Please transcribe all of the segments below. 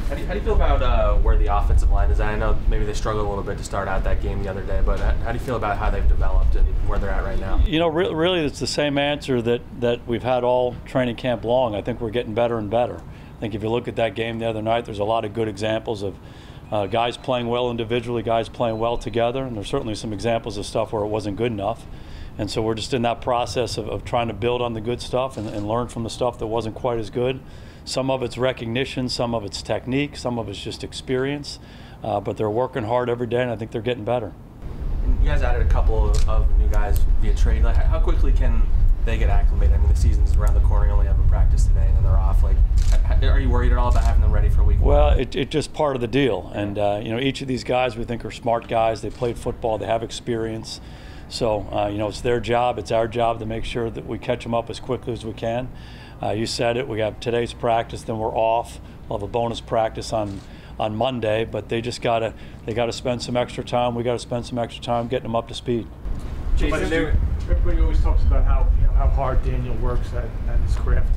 How do you feel about where the offensive line is at? I know maybe they struggled a little bit to start out that game the other day, but how do you feel about how they've developed and where they're at right now? You know, really it's the same answer that we've had all training camp long. I think we're getting better and better. I think if you look at that game the other night, there's a lot of good examples of guys playing well individually, guys playing well together, and there's certainly some examples of stuff where it wasn't good enough. And so we're just in that process of trying to build on the good stuff and learn from the stuff that wasn't quite as good. Some of it's recognition, some of it's technique, some of it's just experience. But they're working hard every day, and I think they're getting better. And you guys added a couple of new guys via trade. Like, how quickly can they get acclimated? I mean, the season's around the corner. You only have a practice today, and then they're off. Like, are you worried at all about having them ready for week one? Well, it's just part of the deal. And, you know, each of these guys we think are smart guys. They played football. They have experience. So, you know, it's their job. It's our job to make sure that we catch them up as quickly as we can. You said it. We have today's practice, then we're off. We'll have a bonus practice on Monday, but they gotta spend some extra time. We gotta spend some extra time getting them up to speed. Jason, everybody always talks about how hard Daniel works at his craft.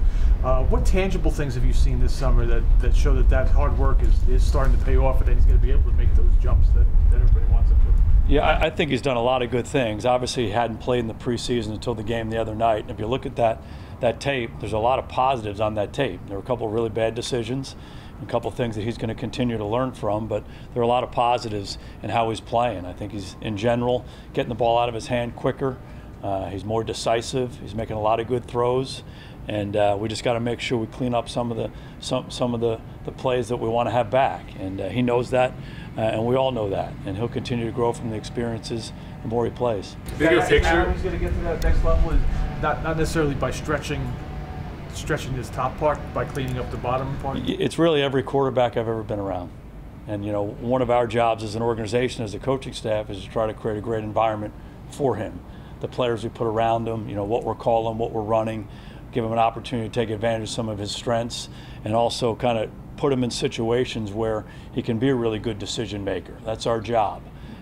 What tangible things have you seen this summer that show that hard work is starting to pay off, and that he's going to be able to make those jumps that everybody wants him to? Yeah, I think he's done a lot of good things. Obviously, he hadn't played in the preseason until the game the other night. And if you look at that tape, there's a lot of positives on that tape. There were a couple of really bad decisions, a couple of things that he's going to continue to learn from, but there are a lot of positives in how he's playing. I think he's, in general, getting the ball out of his hand quicker. He's more decisive. He's making a lot of good throws, and we just got to make sure we clean up some of the plays that we want to have back. And he knows that, and we all know that. And he'll continue to grow from the experiences the more he plays. Bigger picture. He's going to get to that next level is not necessarily by stretching his top part, by cleaning up the bottom part. It's really every quarterback I've ever been around. And, you know, one of our jobs as an organization, as a coaching staff, is to try to create a great environment for him. The players we put around him, you know, what we're calling, what we're running, give him an opportunity to take advantage of some of his strengths, and also kind of put him in situations where he can be a really good decision maker. That's our job.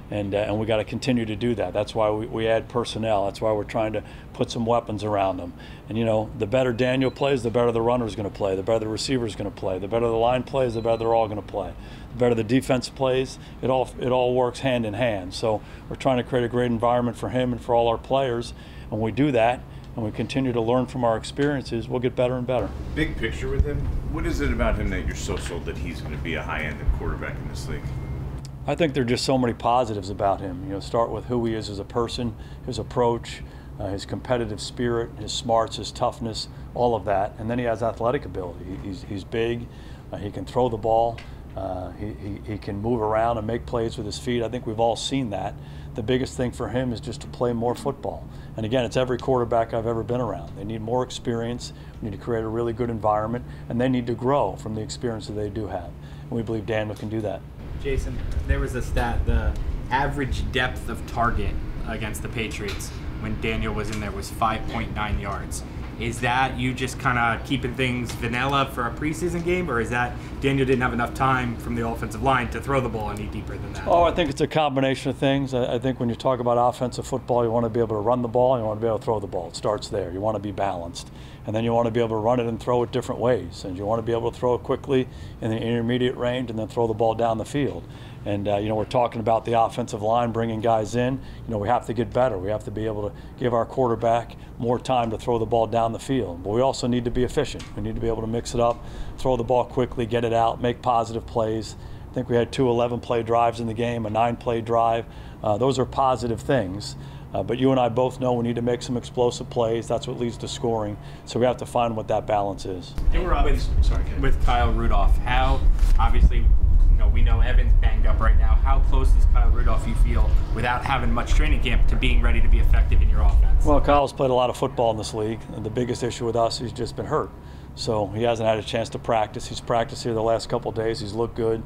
And we got to continue to do that. That's why we add personnel. That's why we're trying to put some weapons around them. And, you know, the better Daniel plays, the better the runner's going to play. The better the receiver's going to play. The better the line plays, the better they're all going to play. The better the defense plays, it all works hand in hand. So we're trying to create a great environment for him and for all our players. And when we do that, and we continue to learn from our experiences, we'll get better and better. Big picture with him, what is it about him that you're so sold that he's going to be a high-end quarterback in this league? I think there are just so many positives about him. You know, start with who he is as a person, his approach, his competitive spirit, his smarts, his toughness, all of that. And then he has athletic ability. He's big. He can throw the ball. He can move around and make plays with his feet. I think we've all seen that. The biggest thing for him is just to play more football. And again, it's every quarterback I've ever been around. They need more experience. We need to create a really good environment, and they need to grow from the experience that they do have. And we believe Daniel can do that. Jason, there was a stat, the average depth of target against the Patriots when Daniel was in there was 5.9 yards. Is that you just kind of keeping things vanilla for a preseason game, or is that Daniel didn't have enough time from the offensive line to throw the ball any deeper than that? Oh, I think it's a combination of things. I think when you talk about offensive football, you want to be able to run the ball, and you want to be able to throw the ball. It starts there. You want to be balanced. And then you want to be able to run it and throw it different ways. And you want to be able to throw it quickly in the intermediate range and then throw the ball down the field. And, you know, we're talking about the offensive line bringing guys in. You know, we have to get better. We have to be able to give our quarterback more time to throw the ball down the field. But we also need to be efficient. We need to be able to mix it up, throw the ball quickly, get it out, make positive plays. I think we had 2 11-play drives in the game, a 9-play drive. Those are positive things. But you and I both know we need to make some explosive plays. That's what leads to scoring. So we have to find what that balance is. With Kyle Rudolph, how obviously, you know, we know Evan's banged up right now. How close does Kyle Rudolph, you feel, without having much training camp, to being ready to be effective in your offense? Well, Kyle's played a lot of football in this league, and the biggest issue with us, he's just been hurt. So he hasn't had a chance to practice. He's practiced here the last couple of days. He's looked good.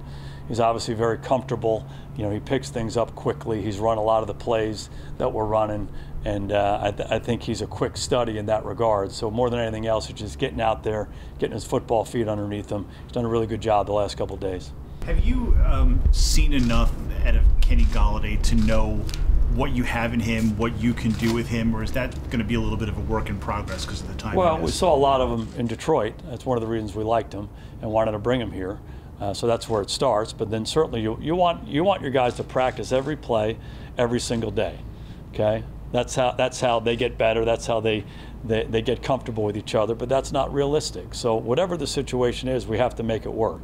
He's obviously very comfortable. You know, he picks things up quickly. He's run a lot of the plays that we're running, and I think he's a quick study in that regard. So more than anything else, he's just getting out there, getting his football feet underneath him. He's done a really good job the last couple of days. Have you seen enough out of Kenny Golladay to know what you have in him, what you can do with him, or is that going to be a little bit of a work in progress because of the time? Well, we saw a lot of him in Detroit. That's one of the reasons we liked him and wanted to bring him here. So that's where it starts. But then certainly you want your guys to practice every play, every single day. Okay, that's how they get better. That's how they get comfortable with each other. But that's not realistic. So whatever the situation is, we have to make it work.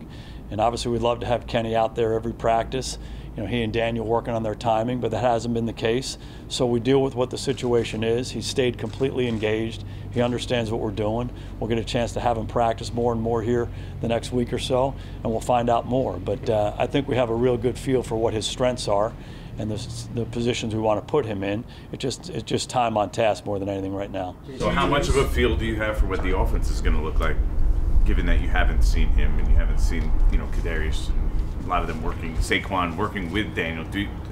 And obviously, we'd love to have Kenny out there every practice. You know, he and Daniel working on their timing, but that hasn't been the case. So we deal with what the situation is. He's stayed completely engaged. He understands what we're doing. We'll get a chance to have him practice more and more here the next week or so, and we'll find out more. But I think we have a real good feel for what his strengths are and the positions we want to put him in. It's just time on task more than anything right now. So how much of a feel do you have for what the offense is going to look like, given that you haven't seen him and you haven't seen, you know, Kadarius and a lot of them working, Saquon working with Daniel?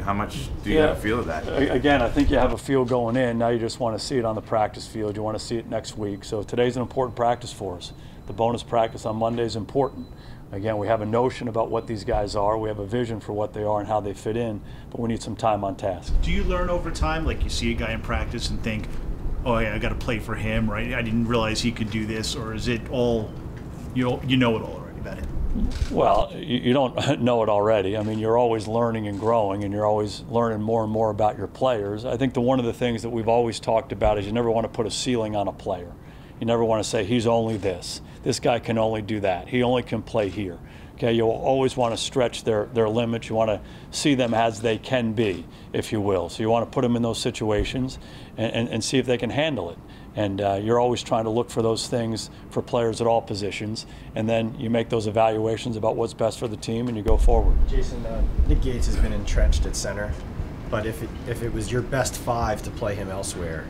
How much do you have a feel of that? Again, I think you have a feel going in. Now you just want to see it on the practice field. You want to see it next week. So today's an important practice for us. The bonus practice on Monday is important. Again, we have a notion about what these guys are. We have a vision for what they are and how they fit in, but we need some time on task. Do you learn over time, like you see a guy in practice and think, oh yeah, I got to play for him, right? I didn't realize he could do this, or is it all, you know it all already about him? Well, you don't know it already. I mean, you're always learning and growing, and you're always learning more and more about your players. I think one of the things that we've always talked about is you never want to put a ceiling on a player. You never want to say he's only this. This guy can only do that. He only can play here. Okay, you'll always want to stretch their limits. You want to see them as they can be, if you will. So you want to put them in those situations and see if they can handle it. And you're always trying to look for those things for players at all positions. And then you make those evaluations about what's best for the team and you go forward. Jason, Nick Gates has been entrenched at center, but if it was your best five to play him elsewhere,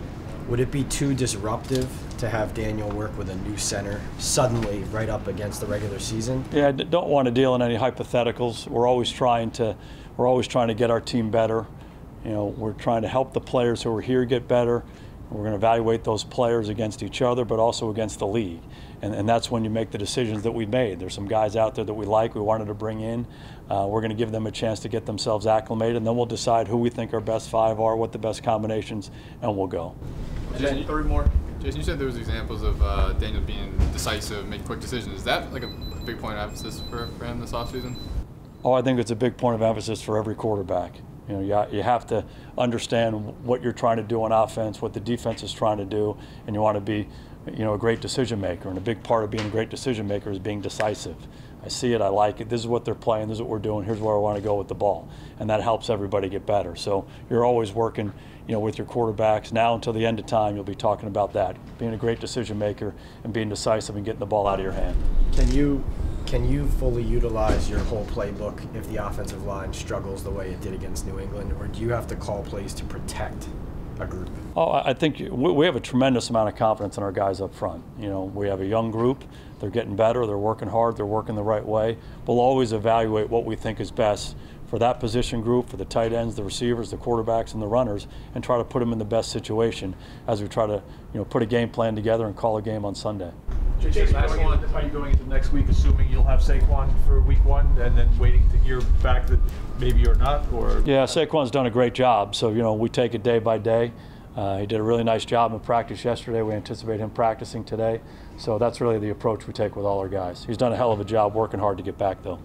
would it be too disruptive to have Daniel work with a new center suddenly right up against the regular season? Yeah, I don't want to deal in any hypotheticals. We're always trying to get our team better. You know, we're trying to help the players who are here get better. We're going to evaluate those players against each other, but also against the league. And that's when you make the decisions that we made. There's some guys out there that we like, we wanted to bring in. We're going to give them a chance to get themselves acclimated, and then we'll decide who we think our best five are, what the best combinations, and we'll go. Jason, three more. Jason, you said there was examples of Daniel being decisive, making quick decisions. Is that like a big point of emphasis for him this offseason? Oh, I think it's a big point of emphasis for every quarterback. You know, you have to understand what you're trying to do on offense, what the defense is trying to do, and you want to be, you know, a great decision maker. And a big part of being a great decision maker is being decisive. I see it, I like it, this is what they're playing, this is what we're doing, here's where I want to go with the ball. And that helps everybody get better. So you're always working, you know, with your quarterbacks. Now until the end of time, you'll be talking about that, being a great decision maker and being decisive and getting the ball out of your hand. Can you fully utilize your whole playbook if the offensive line struggles the way it did against New England, or do you have to call plays to protect a group? Oh, I think we have a tremendous amount of confidence in our guys up front. You know, we have a young group. They're getting better. They're working hard. They're working the right way. We'll always evaluate what we think is best for that position group, for the tight ends, the receivers, the quarterbacks, and the runners, and try to put them in the best situation as we try to, you know, put a game plan together and call a game on Sunday. Jason, how are you going into next week, assuming you'll have Saquon for week one, and then waiting to hear back that maybe you're not? Or yeah, Saquon's done a great job. So, you know, we take it day by day. He did a really nice job in practice yesterday. We anticipate him practicing today. So that's really the approach we take with all our guys. He's done a hell of a job working hard to get back, though.